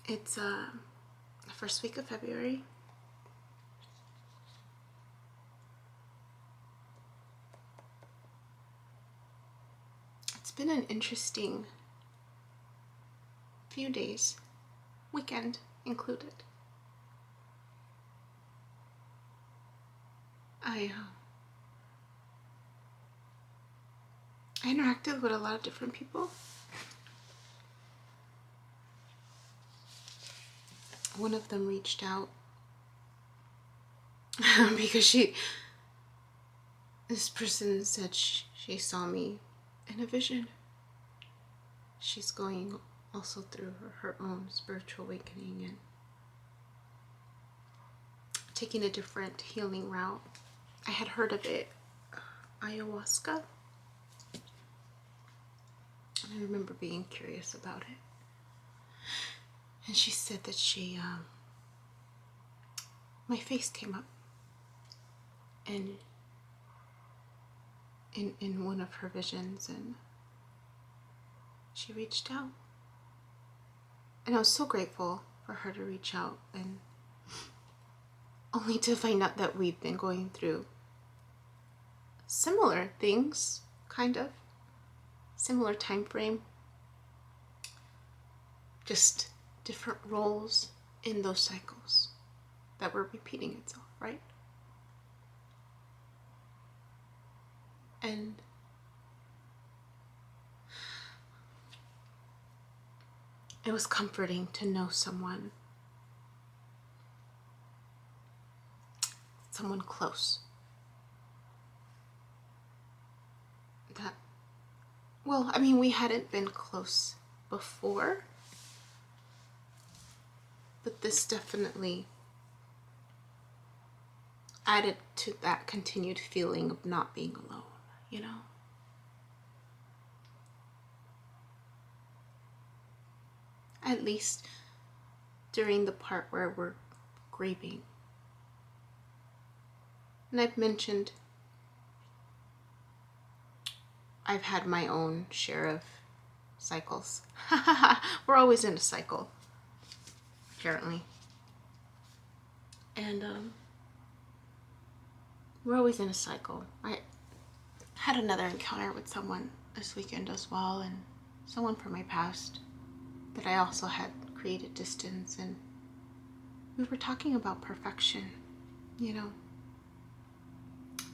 It's the first week of February. It's been an interesting few days, weekend included. I interacted with a lot of different people. One of them reached out because this person said she saw me in a vision. She's going also through her own spiritual awakening and taking a different healing route. I had heard of it, ayahuasca. I remember being curious about it. And she said that my face came up and in one of her visions, and she reached out. And I was so grateful for her to reach out, and only to find out that we've been going through similar things, kind of similar time frame, just different roles in those cycles that were repeating itself, right? And it was comforting to know someone close that, well, I mean, we hadn't been close before, but this definitely added to that continued feeling of not being alone, you know? At least during the part where we're grieving. And I've mentioned I've had my own share of cycles. We're always in a cycle, apparently. And we're always in a cycle. I had another encounter with someone this weekend as well, and someone from my past that I also had created distance, and we were talking about perfection, you know.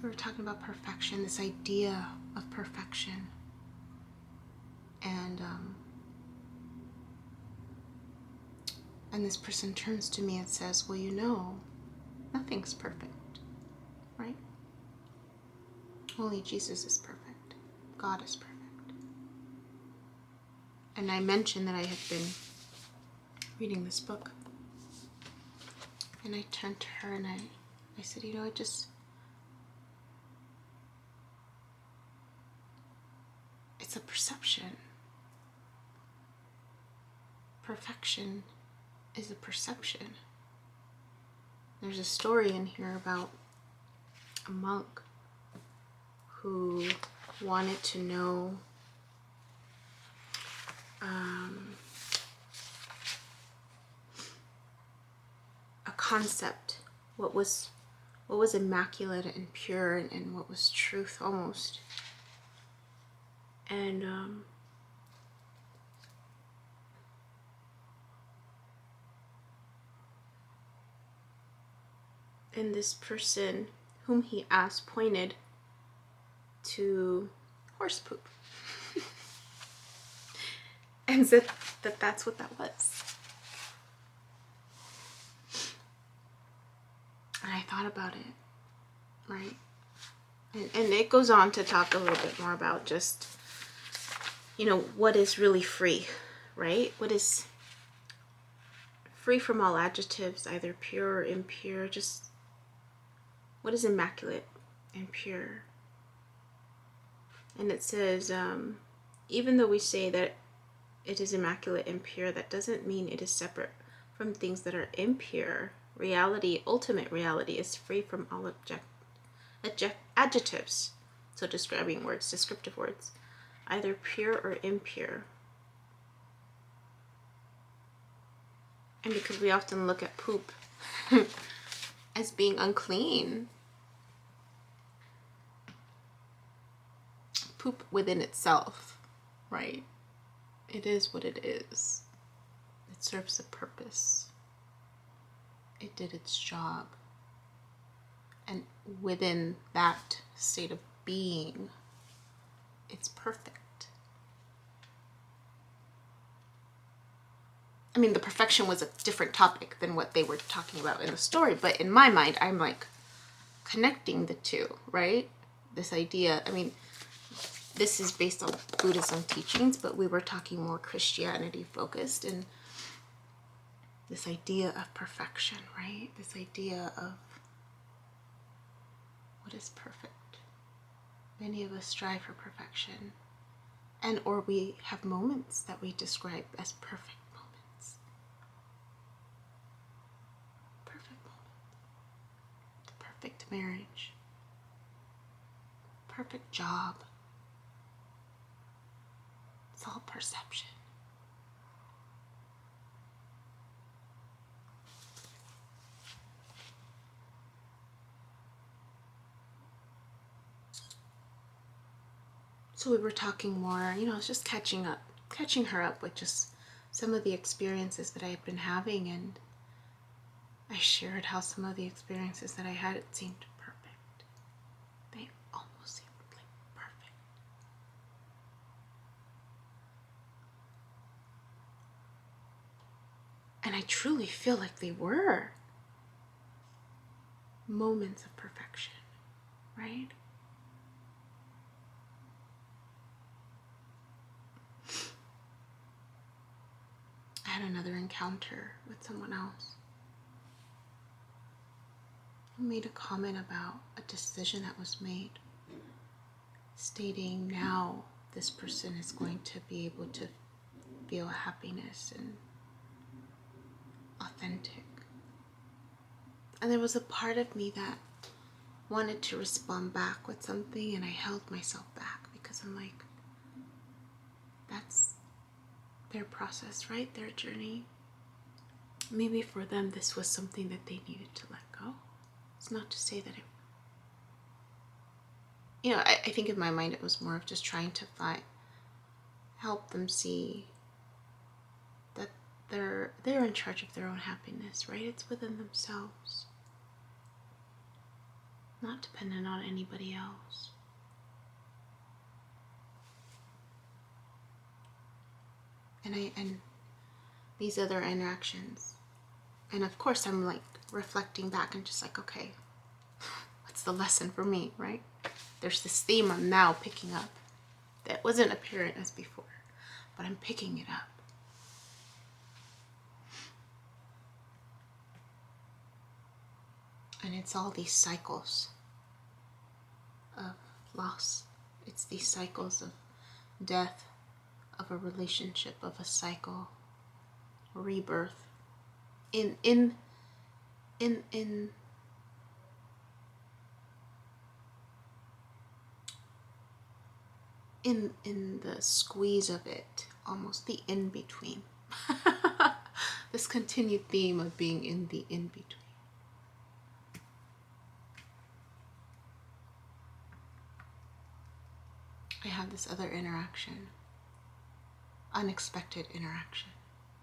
We were talking about perfection, this idea of perfection. And this person turns to me and says, well, you know, nothing's perfect, right? Only Jesus is perfect. God is perfect. And I mentioned that I had been reading this book. And I turned to her and I said, you know, it's a perception. Perfection is a perception. There's a story in here about a monk who wanted to know a concept, what was immaculate and pure, and what was truth almost. And this person whom he asked pointed to horse poop and said that that's what that was. And I thought about it, right? And it goes on to talk a little bit more about just, you know, what is really free, right? What is free from all adjectives, either pure or impure, just what is immaculate and pure. And it says, even though we say that it is immaculate and pure, that doesn't mean it is separate from things that are impure. Reality, ultimate reality, is free from all adjectives. So describing words, descriptive words, either pure or impure. And because we often look at poop as being unclean, poop within itself, right? It is what it is. It serves a purpose. It did its job. And within that state of being, it's perfect. I mean, the perfection was a different topic than what they were talking about in the story, but in my mind, I'm like connecting the two, right? This idea, I mean, this is based on Buddhism teachings, but we were talking more Christianity focused, and this idea of perfection, right? This idea of what is perfect. Many of us strive for perfection, and or we have moments that we describe as perfect moments. Perfect moment. The perfect marriage. Perfect job. It's all perception. So we were talking more, you know, I was just catching her up with just some of the experiences that I had been having, and I shared how some of the experiences that I had, it seemed perfect. They almost seemed like perfect. And I truly feel like they were moments of perfection, right? I had another encounter with someone else who made a comment about a decision that was made, stating now this person is going to be able to feel happiness and authentic. And there was a part of me that wanted to respond back with something, and I held myself back because I'm like, that's their process, right? Their journey. Maybe for them, this was something that they needed to let go. It's not to say that it, you know, I think in my mind it was more of just trying to help them see that they're in charge of their own happiness, right? It's within themselves, not dependent on anybody else. And these other interactions, and of course I'm like reflecting back and just like, okay, what's the lesson for me, right? There's this theme I'm now picking up that wasn't apparent as before, but I'm picking it up. And it's all these cycles of loss. It's these cycles of death, of a relationship, of a cycle, rebirth. In the squeeze of it, almost the in-between. This continued theme of being in the in-between. I had this other interaction, unexpected interaction.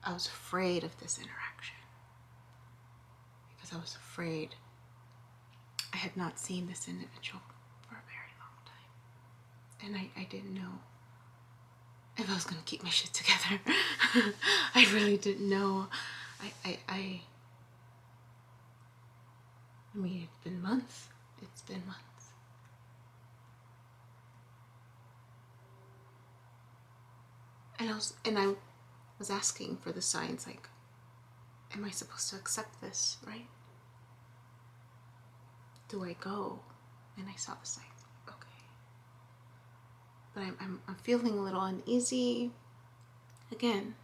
I was afraid of this interaction because I was afraid I had not seen this individual for a very long time. And I didn't know if I was going to keep my shit together. I really didn't know. I mean, it's been months. It's been months. And I was asking for the signs, like, am I supposed to accept this, right? Do I go? And I saw the signs. Okay. But I'm feeling a little uneasy. Again,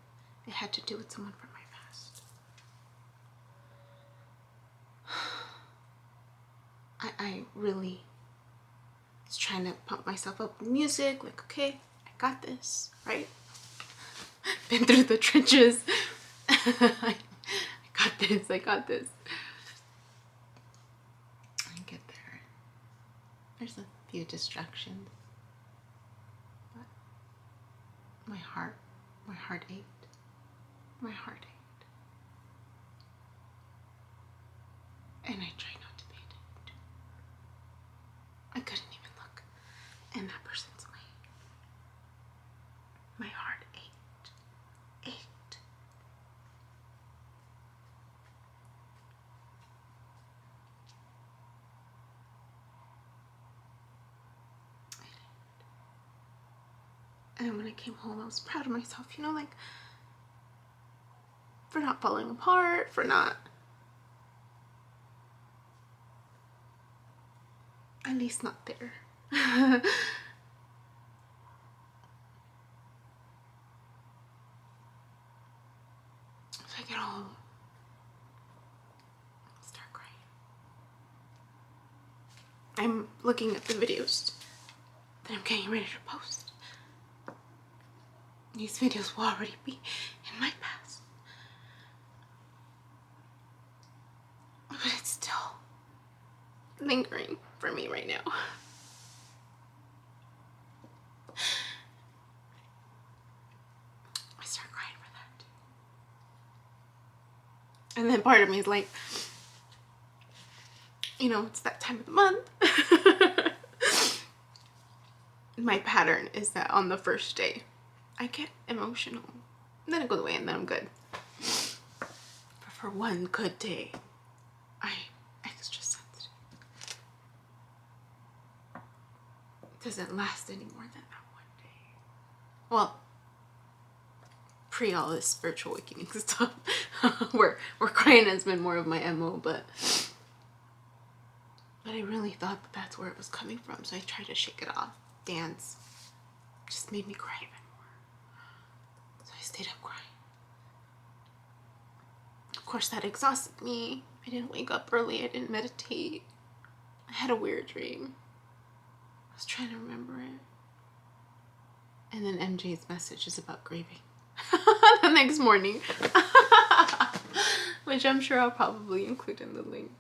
it had to do with someone from my past. I really was trying to pump myself up with music, like, okay, I got this, right? Been through the trenches. I got this, I got this. I get there. There's a few distractions. But my heart ached. My heart ached. And I tried not to pay attention. I couldn't even look in that person's way. My heart ached. Ached. And then when I came home, I was proud of myself, you know, like, for not falling apart, for not, at least not there. So I get home, start crying. I'm looking at the videos that I'm getting ready to post. These videos will already be in my past. But it's still lingering for me right now. I start crying for that. And then part of me is like, you know, it's that time of the month. My pattern is that on the first day, I get emotional. And then it goes away and then I'm good. But for one good day, I'm extra sensitive. It doesn't last any more than that one day. Well, pre all this spiritual awakening stuff, where crying has been more of my MO, but I really thought that that's where it was coming from, so I tried to shake it off. Dance just made me cry even more. So I stayed up crying. Of course, that exhausted me. I didn't wake up early. I didn't meditate. I had a weird dream. I was trying to remember it. And then MJ's message is about grieving. The next morning. Which I'm sure I'll probably include in the link.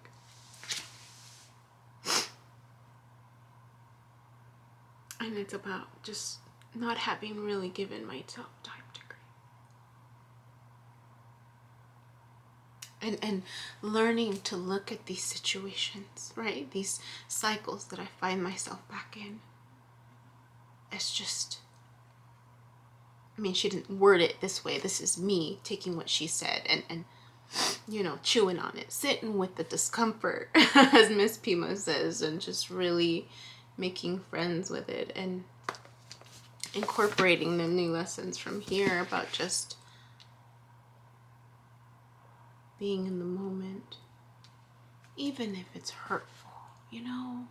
And it's about just not having really given myself time to grieve. And learning to look at these situations, right? These cycles that I find myself back in. It's just, I mean, she didn't word it this way. This is me taking what she said and you know, chewing on it, sitting with the discomfort, as Miss Pima says, and just really making friends with it and incorporating the new lessons from here about just being in the moment, even if it's hurtful, you know?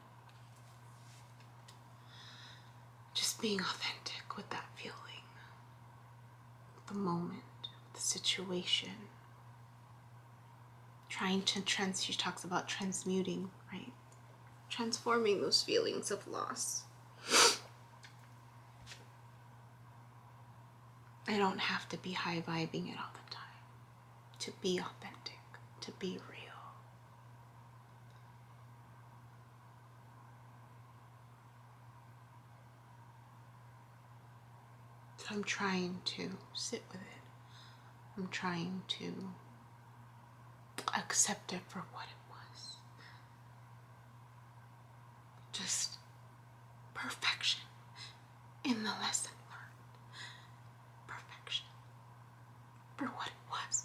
Just being authentic with that feeling, the moment, the situation. Trying to she talks about transmuting, right? Transforming those feelings of loss. I don't have to be high vibing it all the time to be authentic, to be real. So I'm trying to sit with it. I'm trying to accept it for what it was. Just perfection in the lesson learned. Perfection for what it was.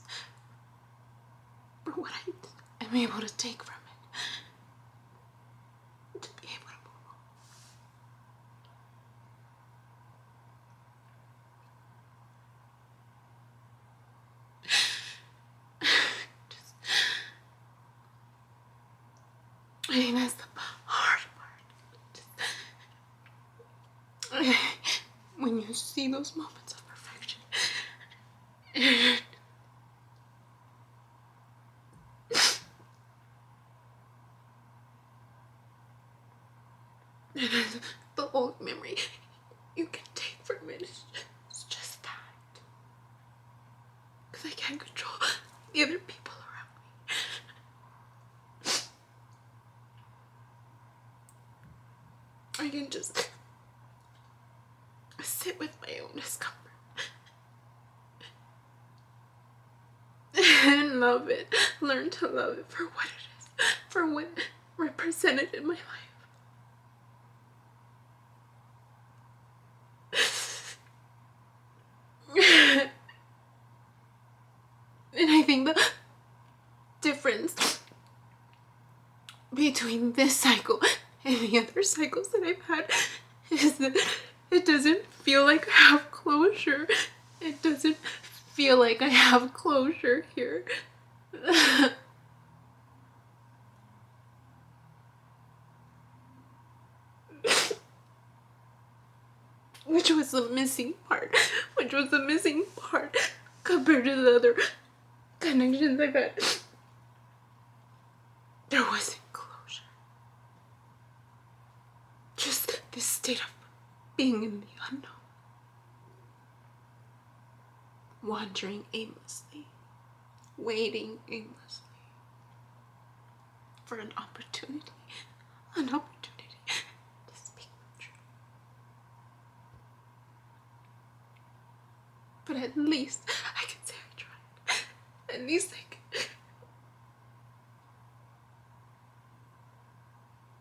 For what I'm able to take from it. To be able to move on. I think that's the hard part. When you see those moments of perfection, The old memory you can take from it is just that. Because I can't control the other people around me. I can just sit with my own discomfort and love it. Learn to love it for what it is, for what it represented in my life. And I think the difference between this cycle and the other cycles that I've had is that it doesn't feel like I have closure. It doesn't feel like I have closure here. Which was the missing part. Compared to the other connections I've had. There wasn't closure. Just this state of being in the unknown. Wandering aimlessly. Waiting aimlessly. For an opportunity. To speak the truth. But at least I can say I tried. At least I can.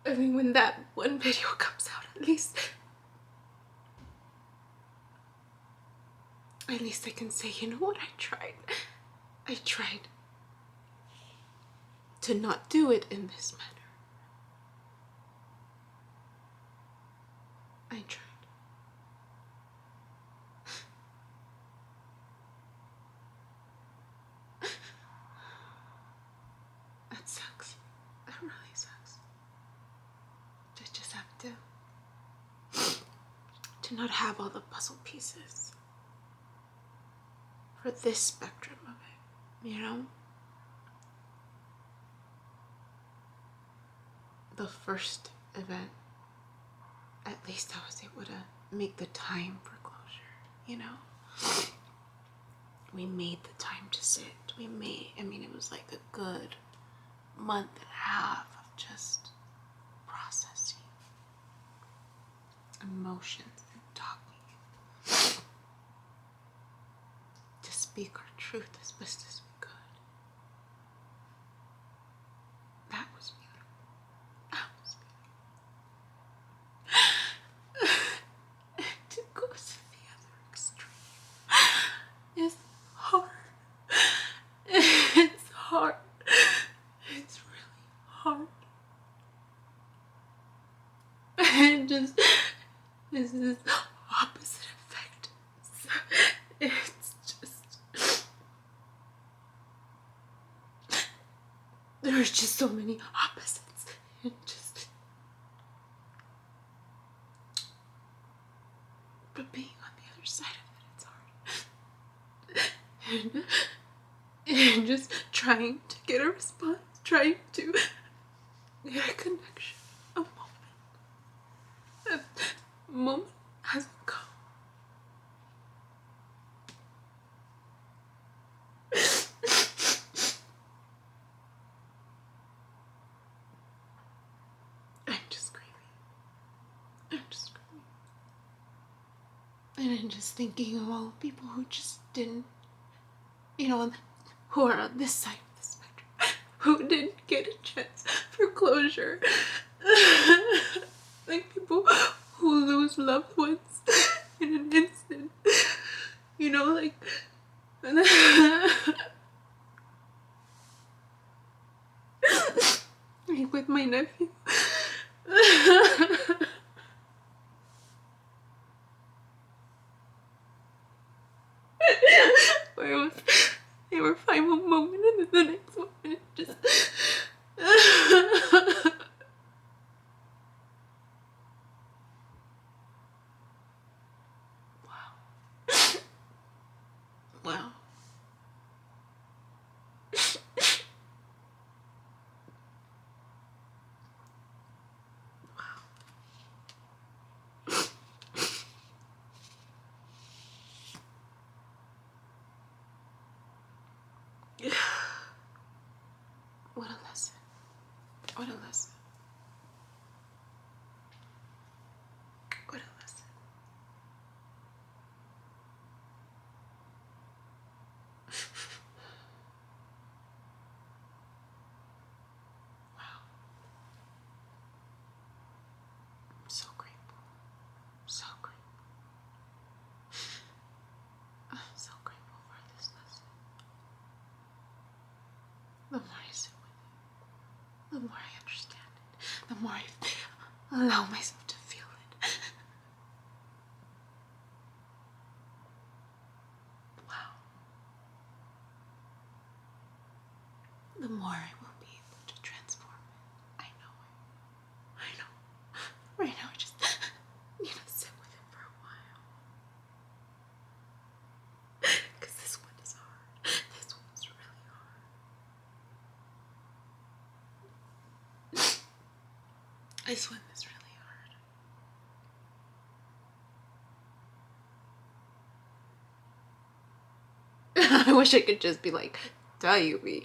I mean, when that one video comes out, at least I can say, you know what, I tried. I tried to not do it in this manner. I tried. That sucks. That really sucks. To just have to not have all the puzzle pieces for this spectrum of it, you know? The first event, at least I was able to make the time for closure, you know? We made the time to sit. It was like a good month and a half of just processing emotions and talking to speak our truth as best as we could. That was beautiful. To go to the other extreme is hard. It's hard. It's really hard. And just is this opposite effect. It's just there's just so many opposites. It just but being on the other side of it, it's hard. And just trying to get a response, trying to get a connection, a moment. A moment hasn't come. I'm just grieving. And I'm just thinking of all the people who just didn't, who are on this side of the spectrum, who didn't get a chance for closure. Like people who lose loved ones in an instant. Like like with my nephew. Where it was, they were fine one moment and then the next moment it just wow. What a lesson. What a lesson. What a lesson. Wow. I'm so grateful. So grateful. I'm so grateful for this lesson. The more I sit with it, the more I understand it, the more I allow myself to feel it. Wow. The more I will be able to transform it. I know it. I know. Right now I just need to sit with it for a while. Because this one is hard. This one is really hard. This one is really hard. I wish I could just be like, tell you me.